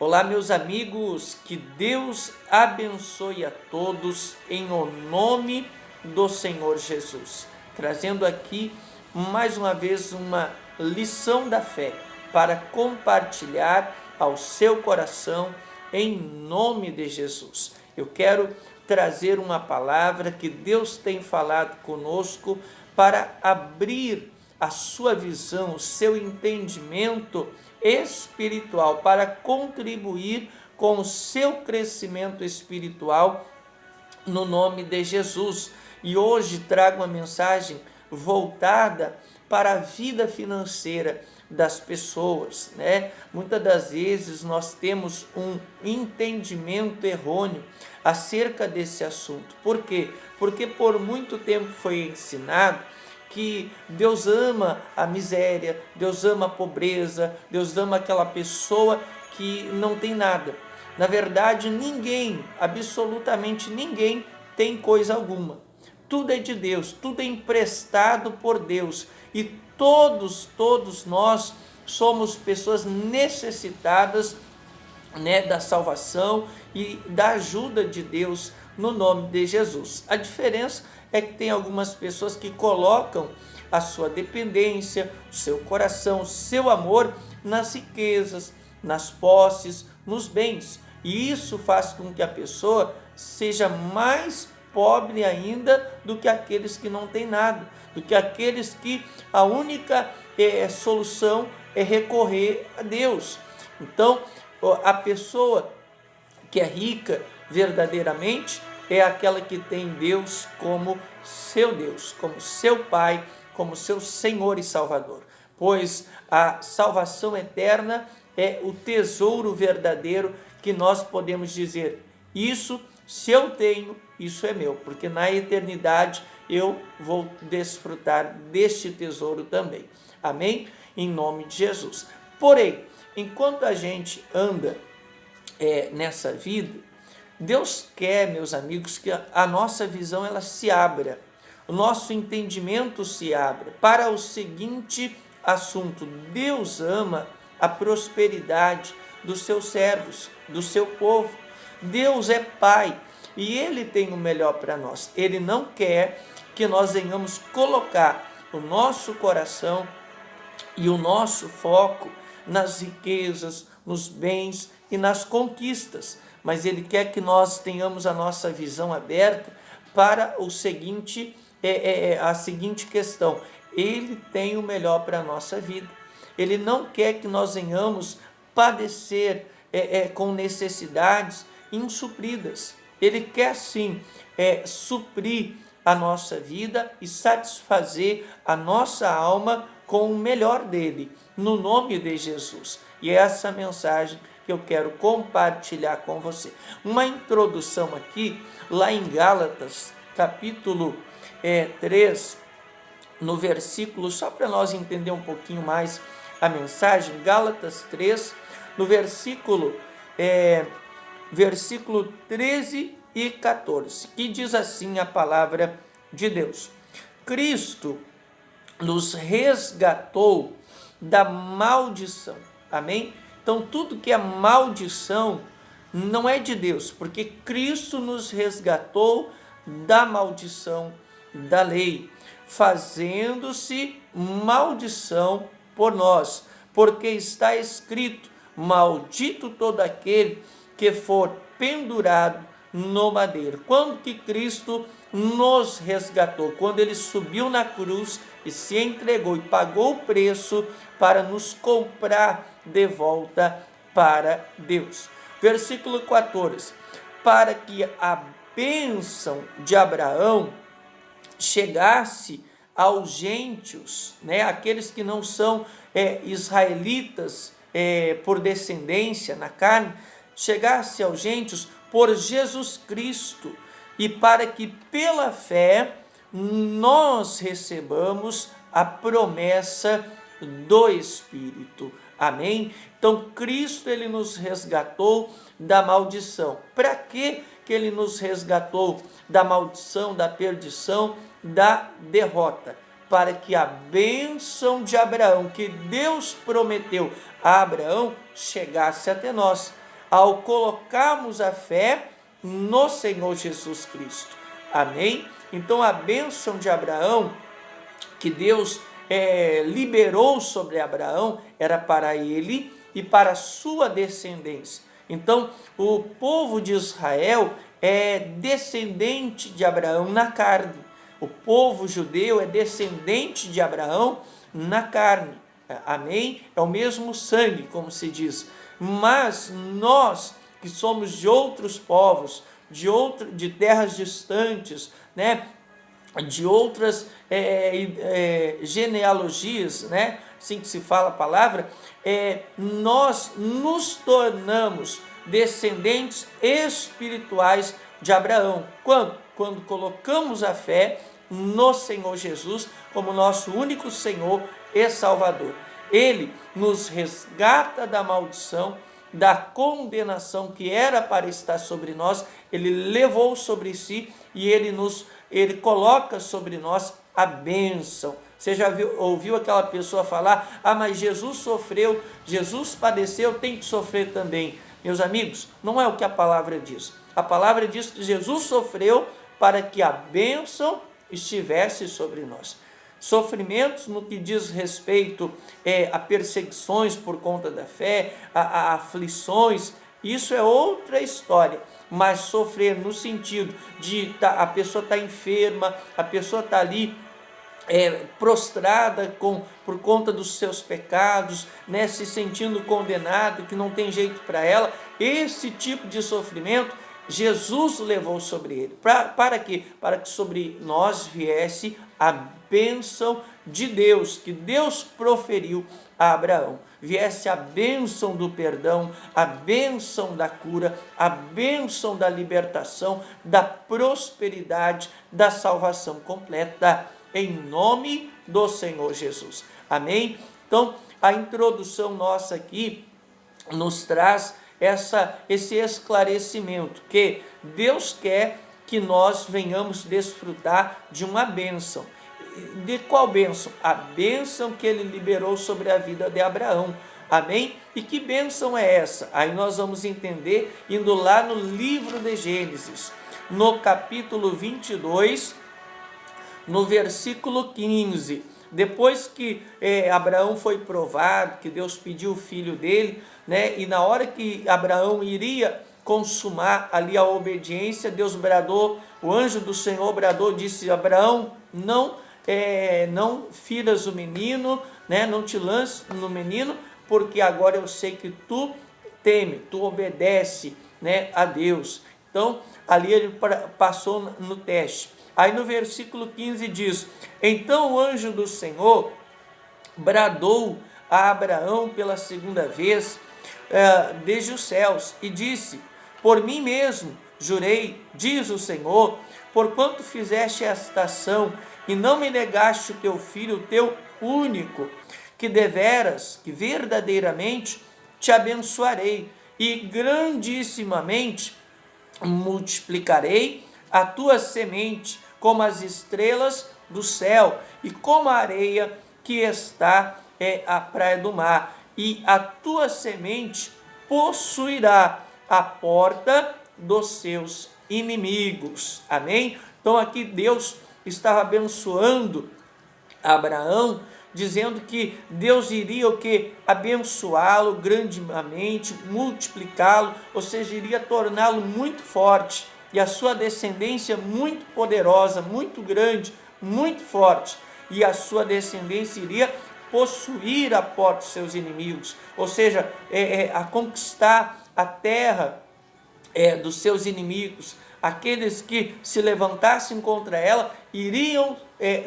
Olá, meus amigos, que Deus abençoe a todos em o nome do Senhor Jesus. Trazendo aqui mais uma vez uma lição da fé para compartilhar ao seu coração em nome de Jesus. Eu quero trazer uma palavra que Deus tem falado conosco para abrir a sua visão, o seu entendimento espiritual, para contribuir com o seu crescimento espiritual no nome de Jesus. E hoje trago uma mensagem voltada para a vida financeira das pessoas, né? Muitas das vezes nós temos um entendimento errôneo acerca desse assunto. Por quê? Porque por muito tempo foi ensinado que Deus ama a miséria, Deus ama a pobreza, Deus ama aquela pessoa que não tem nada. Na verdade, ninguém, absolutamente ninguém, tem coisa alguma. Tudo é de Deus, tudo é emprestado por Deus. E todos nós somos pessoas necessitadas, né, da salvação e da ajuda de Deus no nome de Jesus. A diferença é que tem algumas pessoas que colocam a sua dependência, o seu coração, o seu amor nas riquezas, nas posses, nos bens. E isso faz com que a pessoa seja mais pobre ainda do que aqueles que não têm nada, do que aqueles que a única solução é recorrer a Deus. Então, a pessoa que é rica verdadeiramente é aquela que tem Deus como seu Deus, como seu Pai, como seu Senhor e Salvador. Pois a salvação eterna é o tesouro verdadeiro que nós podemos dizer: isso, se eu tenho, isso é meu, porque na eternidade eu vou desfrutar deste tesouro também. Amém? Em nome de Jesus. Porém, enquanto a gente anda nessa vida, Deus quer, meus amigos, que a nossa visão ela se abra, o nosso entendimento se abra para o seguinte assunto: Deus ama a prosperidade dos seus servos, do seu povo. Deus é Pai e Ele tem o melhor para nós. Ele não quer que nós venhamos colocar o nosso coração e o nosso foco nas riquezas, nos bens e nas conquistas, mas Ele quer que nós tenhamos a nossa visão aberta para o seguinte, a seguinte questão: Ele tem o melhor para a nossa vida. Ele não quer que nós venhamos padecer com necessidades insupridas. Ele quer sim suprir a nossa vida e satisfazer a nossa alma com o melhor dele, no nome de Jesus. E é essa mensagem que eu quero compartilhar com você. Uma introdução aqui, lá em Gálatas, capítulo 3, no versículo, só para nós entender um pouquinho mais a mensagem, Gálatas 3, no versículo 13 e 14, que diz assim a palavra de Deus: Cristo nos resgatou da maldição. Amém? Então, tudo que é maldição não é de Deus, porque Cristo nos resgatou da maldição da lei, fazendo-se maldição por nós, porque está escrito: maldito todo aquele que for pendurado no madeiro. Quando que Cristo nos resgatou? Quando ele subiu na cruz e se entregou e pagou o preço para nos comprar de volta para Deus. Versículo 14: para que a bênção de Abraão chegasse aos gentios, né? Aqueles que não são israelitas por descendência na carne, chegasse aos gentios por Jesus Cristo, e para que pela fé nós recebamos a promessa do Espírito. Amém? Então Cristo ele nos resgatou da maldição. Para que ele nos resgatou da maldição, da perdição, da derrota? Para que a bênção de Abraão, que Deus prometeu a Abraão, chegasse até nós. ao colocarmos a fé no Senhor Jesus Cristo. Amém? Então a bênção de Abraão, que Deus liberou sobre Abraão, era para ele e para a sua descendência. Então o povo de Israel é descendente de Abraão na carne. O povo judeu é descendente de Abraão na carne. Amém? É o mesmo sangue, como se diz. Mas nós, que somos de outros povos, de terras distantes, né? De outras genealogias, né? Assim que se fala a palavra, nós nos tornamos descendentes espirituais de Abraão. Quando? Quando colocamos a fé no Senhor Jesus como nosso único Senhor e Salvador. Ele nos resgata da maldição, da condenação que era para estar sobre nós, ele levou sobre si e ele coloca sobre nós a bênção. Você já ouviu aquela pessoa falar: ah, mas Jesus sofreu, Jesus padeceu, tem que sofrer também. Meus amigos, não é o que a palavra diz. A palavra diz que Jesus sofreu para que a bênção estivesse sobre nós. Sofrimentos no que diz respeito a perseguições por conta da fé, a aflições, isso é outra história. Mas sofrer no sentido de a pessoa estar enferma, a pessoa está ali prostrada por conta dos seus pecados, né, se sentindo condenada, que não tem jeito para ela, esse tipo de sofrimento Jesus levou sobre ele. Para quê? Para que sobre nós viesse a bênção de Deus, que Deus proferiu a Abraão. Viesse a bênção do perdão, a bênção da cura, a bênção da libertação, da prosperidade, da salvação completa, em nome do Senhor Jesus. Amém? Então, a introdução nossa aqui nos traz esse esclarecimento, que Deus quer que nós venhamos desfrutar de uma bênção. De qual bênção? A bênção que ele liberou sobre a vida de Abraão. Amém? E que bênção é essa? Aí nós vamos entender indo lá no livro de Gênesis, no capítulo 22, no versículo 15. Depois que Abraão foi provado, que Deus pediu o filho dele, né? E na hora que Abraão iria consumar ali a obediência, Deus bradou, o anjo do Senhor bradou, disse: Abraão, não firas o menino, né? Não te lances no menino, porque agora eu sei que tu teme, tu obedece, né, a Deus. Então ali ele passou no teste. Aí no versículo 15 diz: então o anjo do Senhor bradou a Abraão pela segunda vez desde os céus e disse: por mim mesmo jurei, diz o Senhor, porquanto fizeste esta ação e não me negaste o teu filho, o teu único, que verdadeiramente te abençoarei e grandissimamente multiplicarei a tua semente como as estrelas do céu e como a areia que está à praia do mar, e a tua semente possuirá a porta dos seus inimigos. Amém? Então aqui Deus estava abençoando Abraão, dizendo que Deus iria o que? Abençoá-lo grandemente, multiplicá-lo, ou seja, iria torná-lo muito forte, e a sua descendência muito poderosa, muito grande, muito forte, e a sua descendência iria possuir a porta dos seus inimigos, ou seja, a conquistar a terra dos seus inimigos. Aqueles que se levantassem contra ela iriam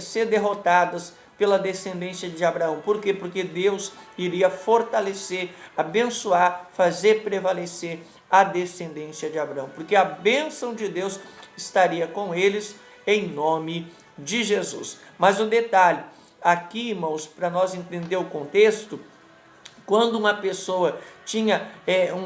ser derrotadas pela descendência de Abraão. Por quê? Porque Deus iria fortalecer, abençoar, fazer prevalecer a descendência de Abraão, porque a bênção de Deus estaria com eles em nome de Jesus. Mas um detalhe, aqui, irmãos, para nós entender o contexto, quando uma pessoa tinha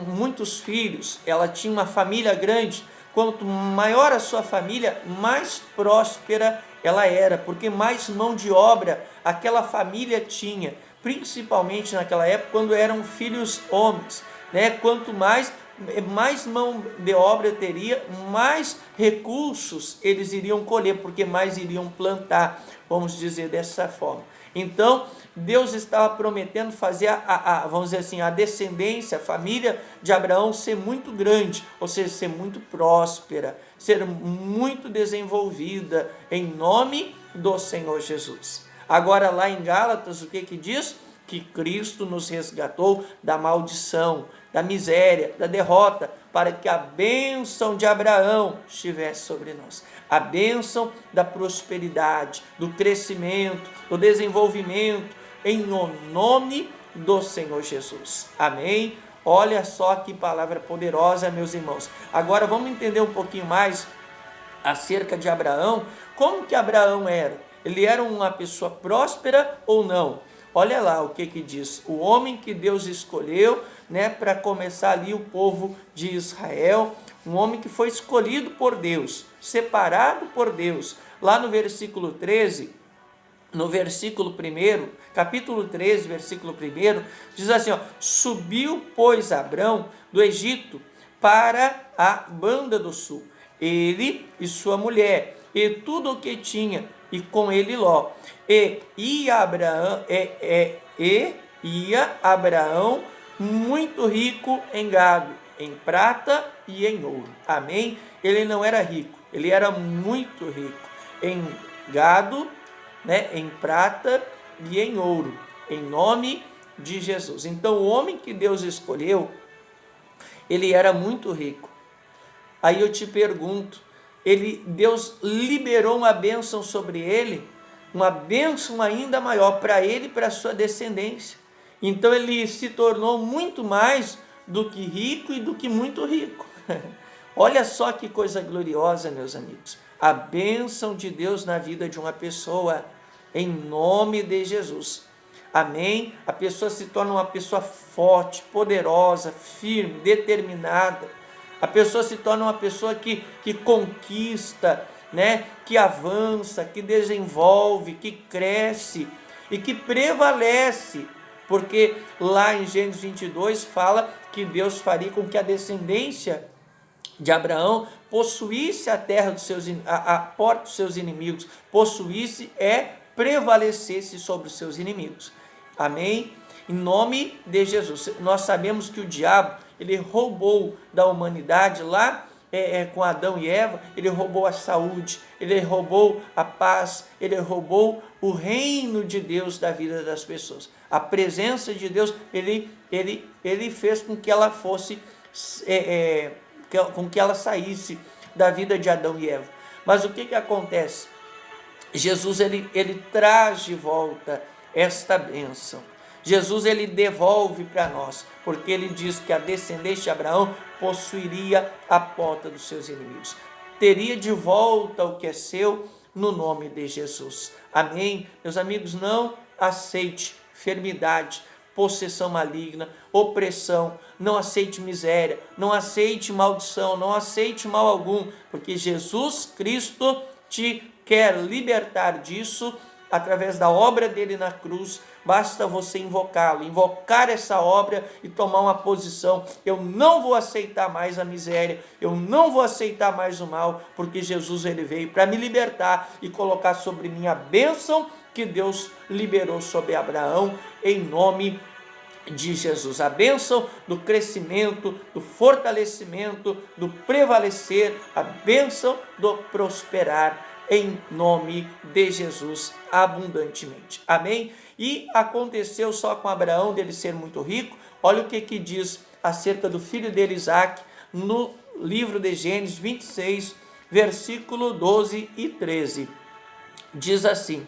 muitos filhos, ela tinha uma família grande, quanto maior a sua família, mais próspera ela era, porque mais mão de obra aquela família tinha, principalmente naquela época, quando eram filhos homens, né? Quanto mais mais mão de obra teria, mais recursos eles iriam colher, porque mais iriam plantar, vamos dizer dessa forma. Então, Deus estava prometendo fazer vamos dizer assim, a descendência, a família de Abraão ser muito grande, ou seja, ser muito próspera, ser muito desenvolvida, em nome do Senhor Jesus. Agora lá em Gálatas, o que diz? Que Cristo nos resgatou da maldição, da miséria, da derrota, para que a bênção de Abraão estivesse sobre nós. A bênção da prosperidade, do crescimento, do desenvolvimento, em nome do Senhor Jesus. Amém? Olha só que palavra poderosa, meus irmãos. Agora vamos entender um pouquinho mais acerca de Abraão. Como que Abraão era? Ele era uma pessoa próspera ou não? Olha lá o que diz. O homem que Deus escolheu, para começar ali o povo de Israel, um homem que foi escolhido por Deus, separado por Deus. Lá no versículo 13, no versículo 1, capítulo 13, versículo 1, diz assim, subiu, pois, Abrão do Egito para a banda do sul, ele e sua mulher, e tudo o que tinha, e com ele Ló. E ia Abraão muito rico em gado, em prata e em ouro. Amém? Ele não era rico, ele era muito rico em gado, em prata e em ouro, em nome de Jesus. Então, o homem que Deus escolheu, ele era muito rico. Aí eu te pergunto, Deus liberou uma bênção sobre ele, uma bênção ainda maior para ele e para a sua descendência. Então ele se tornou muito mais do que rico e do que muito rico. Olha só que coisa gloriosa, meus amigos. A bênção de Deus na vida de uma pessoa, em nome de Jesus. Amém? A pessoa se torna uma pessoa forte, poderosa, firme, determinada. A pessoa se torna uma pessoa que conquista, que avança, que desenvolve, que cresce e que prevalece. Porque lá em Gênesis 22 fala que Deus faria com que a descendência de Abraão possuísse a terra dos seus, a porta dos seus inimigos, possuísse prevalecesse sobre os seus inimigos. Amém? Em nome de Jesus. Nós sabemos que o diabo, ele roubou da humanidade lá, com Adão e Eva, ele roubou a saúde, ele roubou a paz, ele roubou o reino de Deus da vida das pessoas. A presença de Deus, ele fez com que ela fosse, com que ela saísse da vida de Adão e Eva. Mas o que acontece? Jesus, ele traz de volta esta bênção. Jesus, ele devolve para nós, porque ele diz que a descendência de Abraão possuiria a porta dos seus inimigos. Teria de volta o que é seu no nome de Jesus. Amém? Meus amigos, não aceite enfermidade, possessão maligna, opressão, não aceite miséria, não aceite maldição, não aceite mal algum, porque Jesus Cristo te quer libertar disso através da obra dele na cruz. Basta você invocá-lo, invocar essa obra e tomar uma posição. Eu não vou aceitar mais a miséria, eu não vou aceitar mais o mal, porque Jesus, ele veio para me libertar e colocar sobre mim a bênção que Deus liberou sobre Abraão, em nome de Jesus. A bênção do crescimento, do fortalecimento, do prevalecer, a bênção do prosperar, em nome de Jesus, abundantemente. Amém? E aconteceu só com Abraão dele ser muito rico. Olha o que diz acerca do filho dele, Isaque, no livro de Gênesis 26, versículo 12 e 13. Diz assim: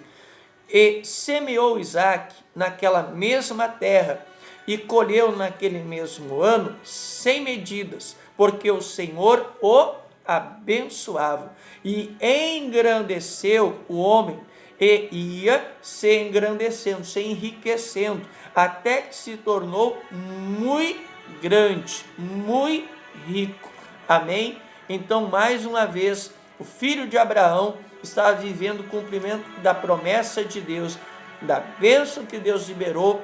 e semeou Isaque naquela mesma terra, e colheu naquele mesmo ano 100 medidas, porque o Senhor o abençoava, e engrandeceu o homem, e ia se engrandecendo, se enriquecendo, até que se tornou muito grande, muito rico. Amém? Então, mais uma vez, o filho de Abraão estava vivendo o cumprimento da promessa de Deus, da bênção que Deus liberou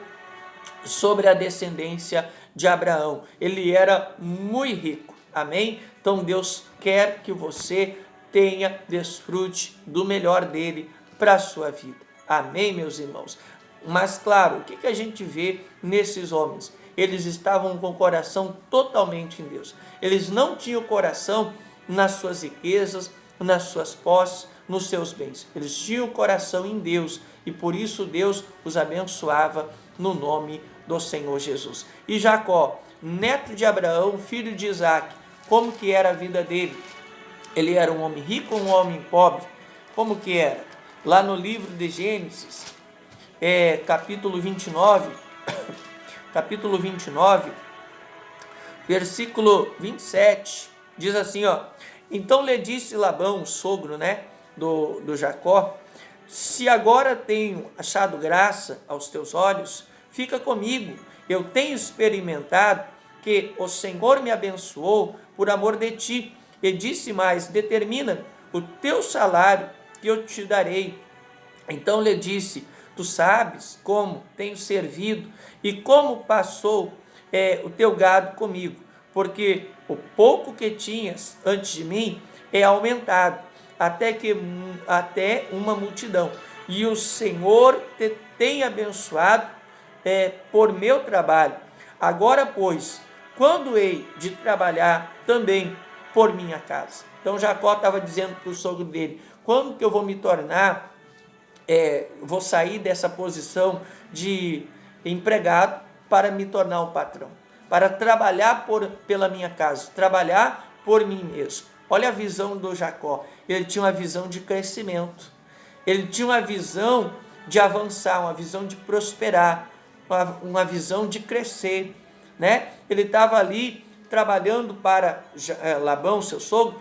sobre a descendência de Abraão. Ele era muito rico. Amém? Então Deus quer que você tenha, desfrute do melhor dele para a sua vida. Amém, meus irmãos? Mas claro, o que a gente vê nesses homens? Eles estavam com o coração totalmente em Deus. Eles não tinham coração nas suas riquezas, nas suas posses, nos seus bens. Eles tinham o coração em Deus e por isso Deus os abençoava no nome do Senhor Jesus. E Jacó, neto de Abraão, filho de Isaac, como que era a vida dele? Ele era um homem rico ou um homem pobre? Como que era? Lá no livro de Gênesis, capítulo 29, versículo 27, diz assim, ó: então lhe disse Labão, o sogro, do Jacó: se agora tenho achado graça aos teus olhos, fica comigo. Eu tenho experimentado que o Senhor me abençoou por amor de ti. E disse mais: determina o teu salário que eu te darei. Então lhe disse: tu sabes como tenho servido e como passou o teu gado comigo, porque o pouco que tinhas antes de mim é aumentado, até uma multidão. E o Senhor te tem abençoado por meu trabalho. Agora, pois, quando hei de trabalhar também por minha casa? Então Jacó estava dizendo para o sogro dele: quando que eu vou me tornar, vou sair dessa posição de empregado para me tornar um patrão, para trabalhar pela minha casa, trabalhar por mim mesmo. Olha a visão do Jacó. Ele tinha uma visão de crescimento, ele tinha uma visão de avançar, uma visão de prosperar, uma visão de crescer, Ele estava ali trabalhando para Labão, seu sogro,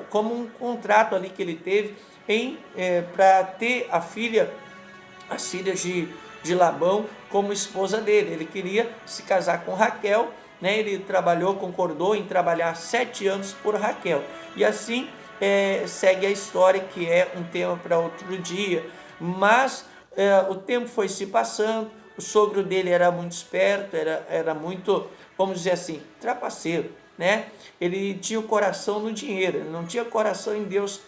como um contrato ali que ele teve para ter as filhas de Labão como esposa dele. Ele queria se casar com Raquel, Ele concordou em trabalhar 7 anos por Raquel. E assim segue a história, que é um tema para outro dia. Mas o tempo foi se passando, o sogro dele era muito esperto, era muito, vamos dizer assim, trapaceiro, Ele tinha o coração no dinheiro, ele não tinha coração em Deus,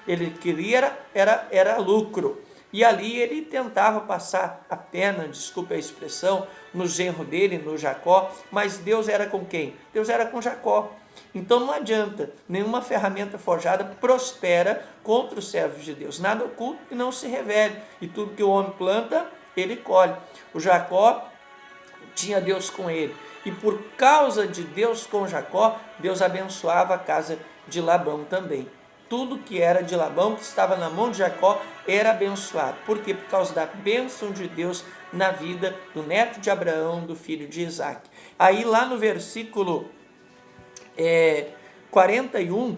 Ele queria era lucro. E ali ele tentava passar a perna, desculpe a expressão, no genro dele, no Jacó, mas Deus era com quem? Deus era com Jacó. Então não adianta, nenhuma ferramenta forjada prospera contra os servos de Deus. Nada oculto que não se revele, e tudo que o homem planta, ele colhe. O Jacó tinha Deus com ele, e por causa de Deus com Jacó, Deus abençoava a casa de Labão também. Tudo que era de Labão, que estava na mão de Jacó, era abençoado. Por quê? Por causa da bênção de Deus na vida do neto de Abraão, do filho de Isaac. Aí lá no versículo 41,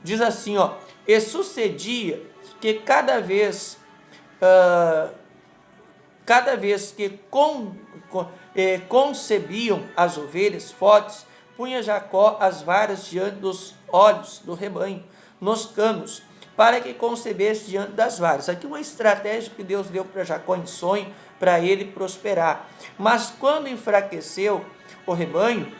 diz assim, ó: e sucedia que cada vez que concebiam as ovelhas fortes, punha Jacó as varas diante dos olhos do rebanho, nos canos, para que concebesse diante das varas. Aqui uma estratégia que Deus deu para Jacó em sonho, para ele prosperar. Mas quando enfraqueceu o rebanho,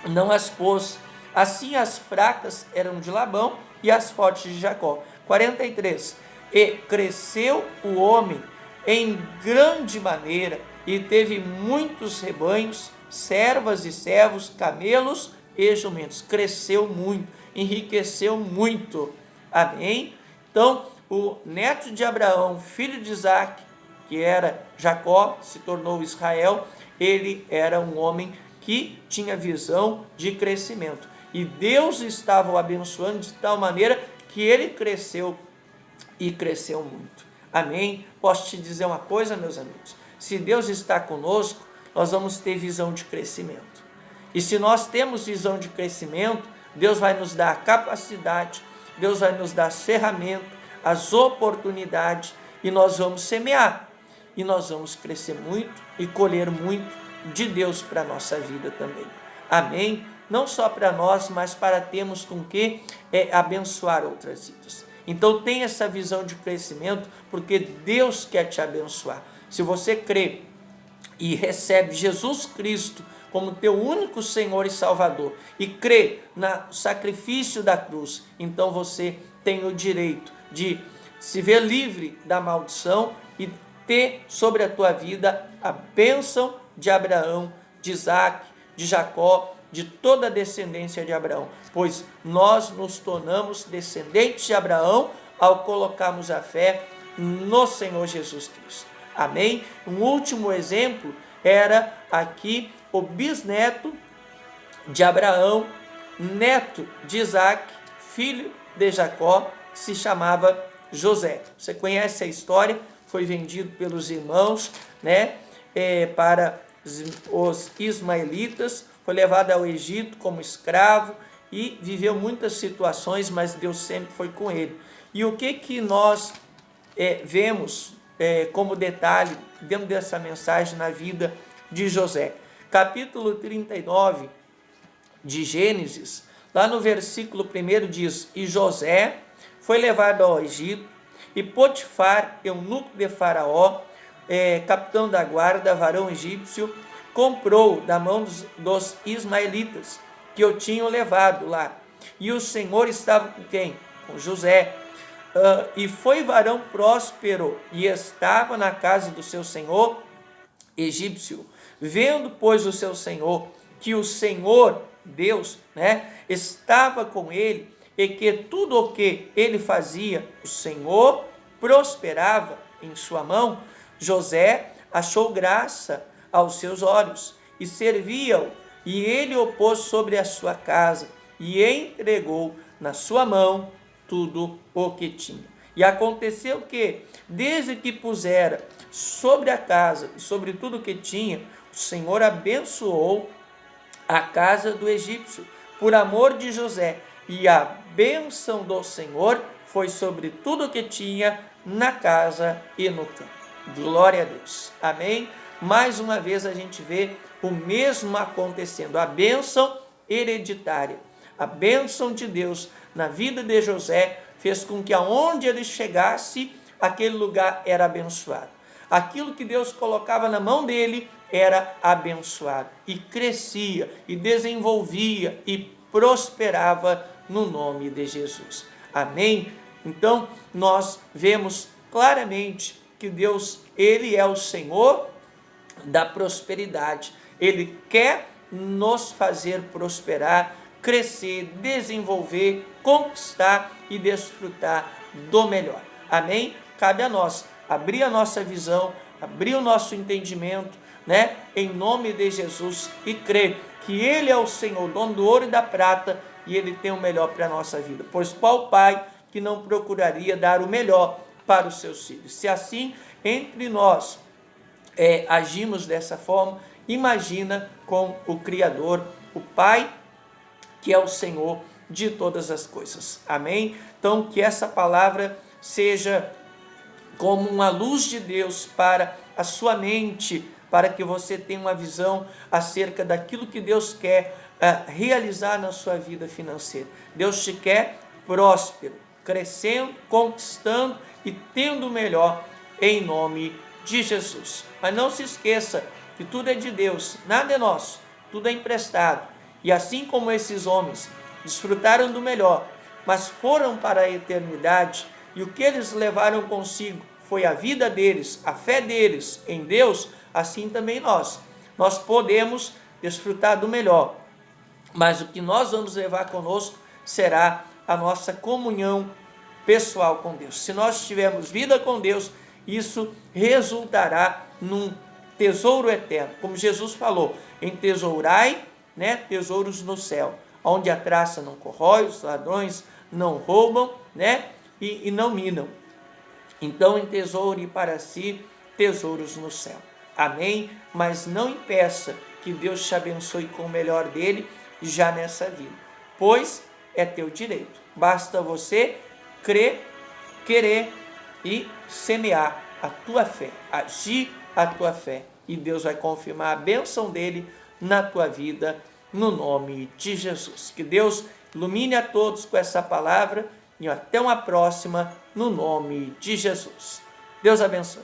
não as pôs. Assim as fracas eram de Labão e as fortes de Jacó. 43. E cresceu o homem em grande maneira, e teve muitos rebanhos, servas e servos, camelos e jumentos. Cresceu muito, enriqueceu muito. Amém? Então, o neto de Abraão, filho de Isaac, que era Jacó, se tornou Israel. Ele era um homem que tinha visão de crescimento. E Deus estava o abençoando de tal maneira que ele cresceu, e cresceu muito. Amém? Posso te dizer uma coisa, meus amigos? Se Deus está conosco, nós vamos ter visão de crescimento. E se nós temos visão de crescimento, Deus vai nos dar a capacidade, Deus vai nos dar as ferramentas, as oportunidades, e nós vamos semear. E nós vamos crescer muito e colher muito de Deus para a nossa vida também. Amém? Não só para nós, mas para termos com que abençoar outras vidas. Então tenha essa visão de crescimento, porque Deus quer te abençoar. Se você crê e recebe Jesus Cristo como teu único Senhor e Salvador, e crê no sacrifício da cruz, então você tem o direito de se ver livre da maldição e ter sobre a tua vida a bênção de Abraão, de Isaac, de Jacó, de toda a descendência de Abraão, pois nós nos tornamos descendentes de Abraão ao colocarmos a fé no Senhor Jesus Cristo. Amém? Um último exemplo era aqui o bisneto de Abraão, neto de Isaac, filho de Jacó, que se chamava José. Você conhece a história? Foi vendido pelos irmãos, né, para os ismaelitas, foi levado ao Egito como escravo e viveu muitas situações, mas Deus sempre foi com ele. E o que nós vemos como detalhe dentro dessa mensagem na vida de José? Capítulo 39 de Gênesis, lá no versículo 1 diz: E José foi levado ao Egito, e Potifar, eunuco de Faraó, capitão da guarda, varão egípcio, comprou da mão dos ismaelitas, que o tinham levado lá. E o Senhor estava com quem? Com José. E foi varão próspero, e estava na casa do seu senhor egípcio. Vendo, pois, o seu senhor, que o Senhor, Deus, estava com ele, e que tudo o que ele fazia, o Senhor prosperava em sua mão, José achou graça aos seus olhos, e servia-o, e ele o pôs sobre a sua casa, e entregou na sua mão tudo o que tinha. E aconteceu que, desde que pusera sobre a casa e sobre tudo o que tinha, o Senhor abençoou a casa do egípcio, por amor de José, e a bênção do Senhor foi sobre tudo o que tinha na casa e no campo. Glória a Deus. Amém? Mais uma vez a gente vê o mesmo acontecendo, a bênção hereditária, a bênção de Deus na vida de José fez com que aonde ele chegasse, aquele lugar era abençoado. Aquilo que Deus colocava na mão dele era abençoado, e crescia, e desenvolvia, e prosperava no nome de Jesus. Amém? Então, nós vemos claramente que Deus, Ele é o Senhor da prosperidade. Ele quer nos fazer prosperar, crescer, desenvolver, conquistar e desfrutar do melhor. Amém? Cabe a nós abrir a nossa visão, abrir o nosso entendimento, em nome de Jesus, e crer que Ele é o Senhor, dono do ouro e da prata, e Ele tem o melhor para a nossa vida. Pois qual pai que não procuraria dar o melhor para os seus filhos? Se assim, entre nós agimos dessa forma, imagina com o Criador, o Pai, que é o Senhor de todas as coisas. Amém? Então, que essa palavra seja como uma luz de Deus para a sua mente, para que você tenha uma visão acerca daquilo que Deus quer realizar na sua vida financeira. Deus te quer próspero, crescendo, conquistando e tendo o melhor em nome de Jesus. Mas não se esqueça que tudo é de Deus, nada é nosso, tudo é emprestado. E assim como esses homens desfrutaram do melhor, mas foram para a eternidade, e o que eles levaram consigo foi a vida deles, a fé deles em Deus, assim também nós podemos desfrutar do melhor, mas o que nós vamos levar conosco será a nossa comunhão pessoal com Deus. Se nós tivermos vida com Deus, isso resultará num tesouro eterno, como Jesus falou: entesourai, tesouros no céu, onde a traça não corrói, os ladrões não roubam, e não minam. Então entesoure para si tesouros no céu. Amém? Mas não impeça que Deus te abençoe com o melhor dele já nessa vida, pois é teu direito. Basta você crer, querer e semear a tua fé, agir a tua fé, e Deus vai confirmar a bênção dele na tua vida, no nome de Jesus. Que Deus ilumine a todos com essa palavra, e até uma próxima, no nome de Jesus. Deus abençoe.